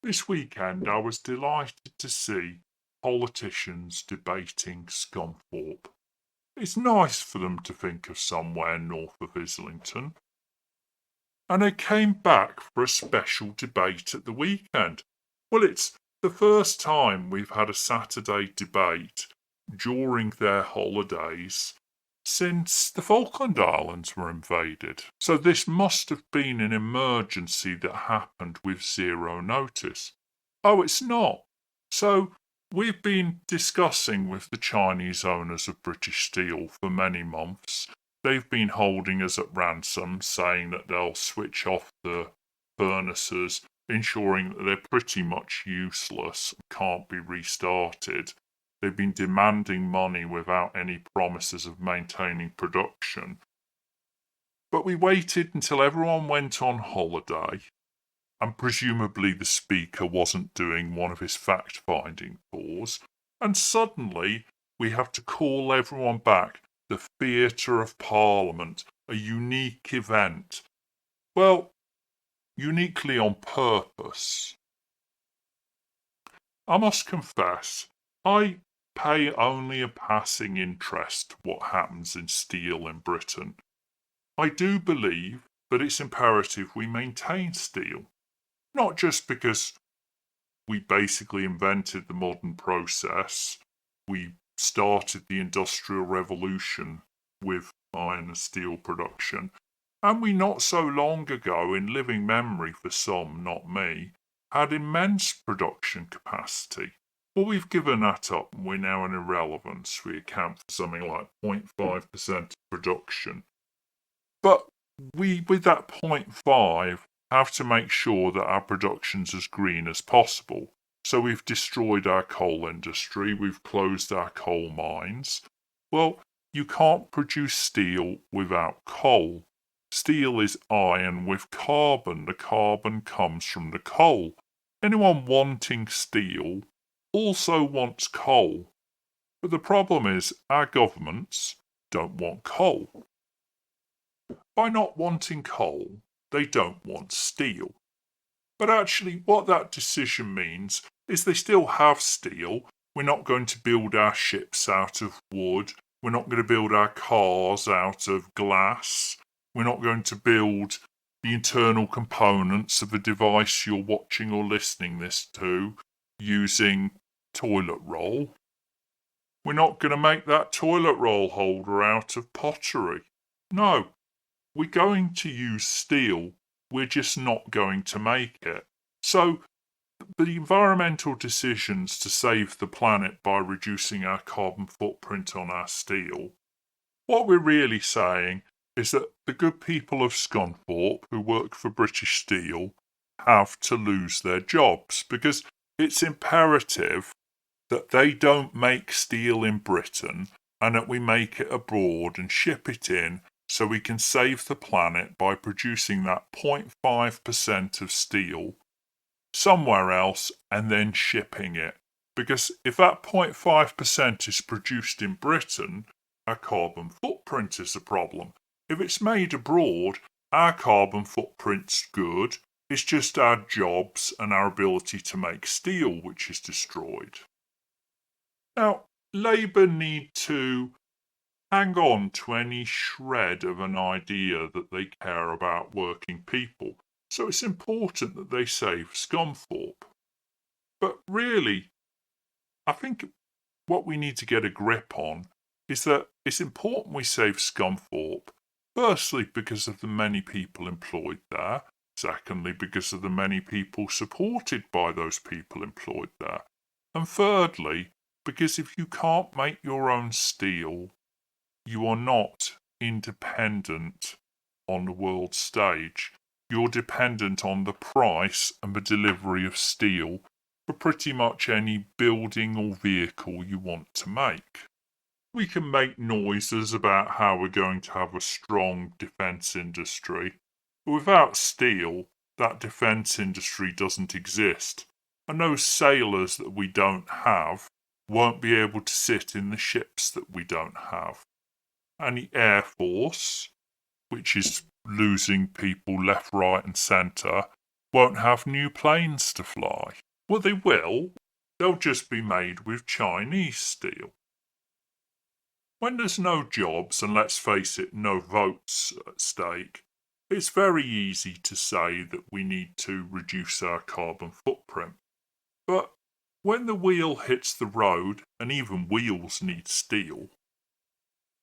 This weekend I was delighted to see politicians debating Scunthorpe. It's nice for them to think of somewhere north of Islington. And they came back for a special debate at the weekend. Well, it's the first time we've had a Saturday debate during their holidays since the Falkland Islands were invaded. So this must have been an emergency that happened with zero notice. Oh, it's not. So we've been discussing with the Chinese owners of British Steel for many months. They've been holding us at ransom, saying that they'll switch off the furnaces, ensuring that they're pretty much useless and can't be restarted. They've been demanding money without any promises of maintaining production. But we waited until everyone went on holiday, and presumably the Speaker wasn't doing one of his fact finding tours, and suddenly we have to call everyone back. The Theatre of Parliament, a unique event. Well, uniquely on purpose. I must confess, I pay only a passing interest to what happens in steel in Britain. I do believe that it's imperative we maintain steel, not just because we basically invented the modern process, we started the Industrial Revolution with iron and steel production, and we not so long ago, in living memory for some, not me, had immense production capacity. Well, we've given that up and we're now an irrelevance. We account for something like 0.5% of production. But we, with that 0.5, have to make sure that our production's as green as possible. So we've destroyed our coal industry, we've closed our coal mines. Well, you can't produce steel without coal. Steel is iron with carbon. The carbon comes from the coal. Anyone wanting steel also wants coal. But the problem is our governments don't want coal. By not wanting coal, they don't want steel. But actually, what that decision means is they still have steel. We're not going to build our ships out of wood. We're not going to build our cars out of glass. We're not going to build the internal components of a device you're watching or listening this to using toilet roll. We're not going to make that toilet roll holder out of pottery. No, we're going to use steel. We're just not going to make it. So, the environmental decisions to save the planet by reducing our carbon footprint on our steel, what we're really saying is that the good people of Scunthorpe who work for British Steel have to lose their jobs because it's imperative that they don't make steel in Britain and that we make it abroad and ship it in so we can save the planet by producing that 0.5% of steel somewhere else and then shipping it. Because if that 0.5% is produced in Britain, our carbon footprint is a problem. If it's made abroad, our carbon footprint's good. It's just our jobs and our ability to make steel which is destroyed. Now, Labour need to hang on to any shred of an idea that they care about working people. So it's important that they save Scunthorpe. But really, I think what we need to get a grip on is that it's important we save Scunthorpe, firstly because of the many people employed there, secondly because of the many people supported by those people employed there, and thirdly because if you can't make your own steel, you are not independent on the world stage. You're dependent on the price and the delivery of steel for pretty much any building or vehicle you want to make. We can make noises about how we're going to have a strong defence industry, but without steel, that defence industry doesn't exist, and those sailors that we don't have won't be able to sit in the ships that we don't have. And the Air Force, which is losing people left, right, and centre, won't have new planes to fly. Well, they will. They'll just be made with Chinese steel. When there's no jobs, and let's face it, no votes at stake, it's very easy to say that we need to reduce our carbon footprint. But when the wheel hits the road, and even wheels need steel,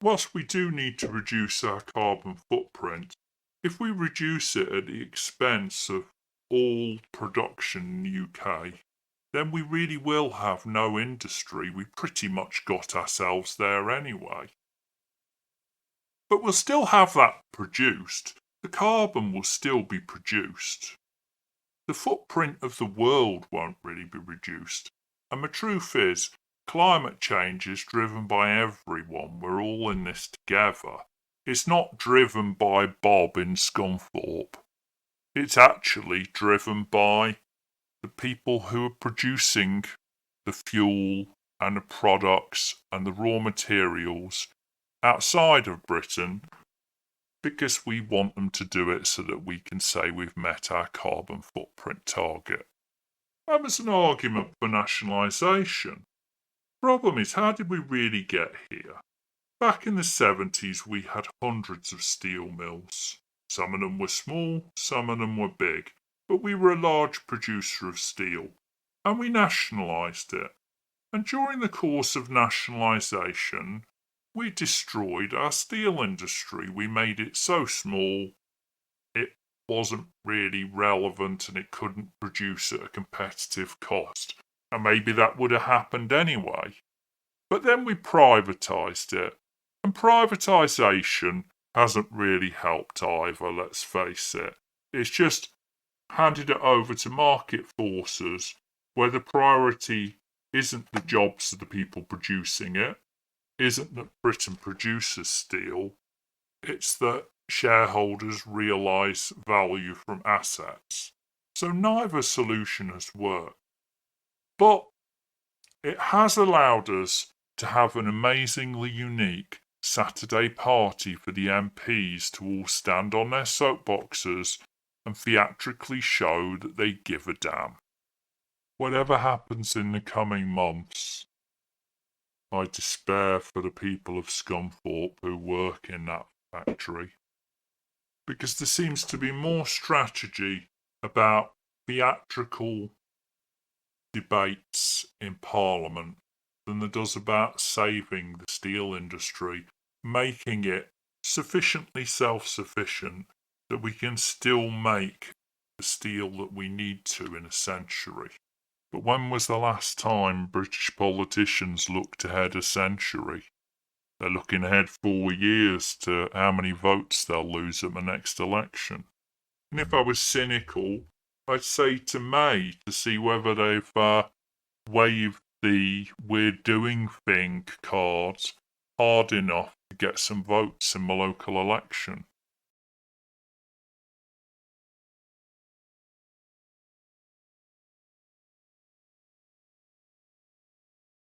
whilst we do need to reduce our carbon footprint, if we reduce it at the expense of all production in the UK, then we really will have no industry. We pretty much got ourselves there anyway. But we'll still have that produced. The carbon will still be produced. The footprint of the world won't really be reduced. And the truth is, climate change is driven by everyone. We're all in this together. It's not driven by Bob in Scunthorpe. It's actually driven by the people who are producing the fuel and the products and the raw materials outside of Britain, because we want them to do it so that we can say we've met our carbon footprint target. That was an argument for nationalisation. Problem is, how did we really get here? Back in the 70s, we had hundreds of steel mills. Some of them were small, some of them were big, but we were a large producer of steel, and we nationalised it. And during the course of nationalisation, we destroyed our steel industry. We made it so small, it wasn't really relevant and it couldn't produce at a competitive cost. And maybe that would have happened anyway. But then we privatised it. And privatisation hasn't really helped either, let's face it. It's just handed it over to market forces where the priority isn't the jobs of the people producing it, isn't that Britain produces steel, it's that shareholders realise value from assets. So neither solution has worked. But it has allowed us to have an amazingly unique Saturday party for the MPs to all stand on their soapboxes and theatrically show that they give a damn. Whatever happens in the coming months, I despair for the people of Scunthorpe who work in that factory, because there seems to be more strategy about theatrical debates in Parliament than there does about saving the steel industry, making it sufficiently self-sufficient that we can still make the steel that we need to in a century. But when was the last time British politicians looked ahead a century? They're looking ahead 4 years to how many votes they'll lose at the next election. And if I was cynical, I'd say to May to see whether they've waved the "we're doing thing" cards hard enough to get some votes in the local election.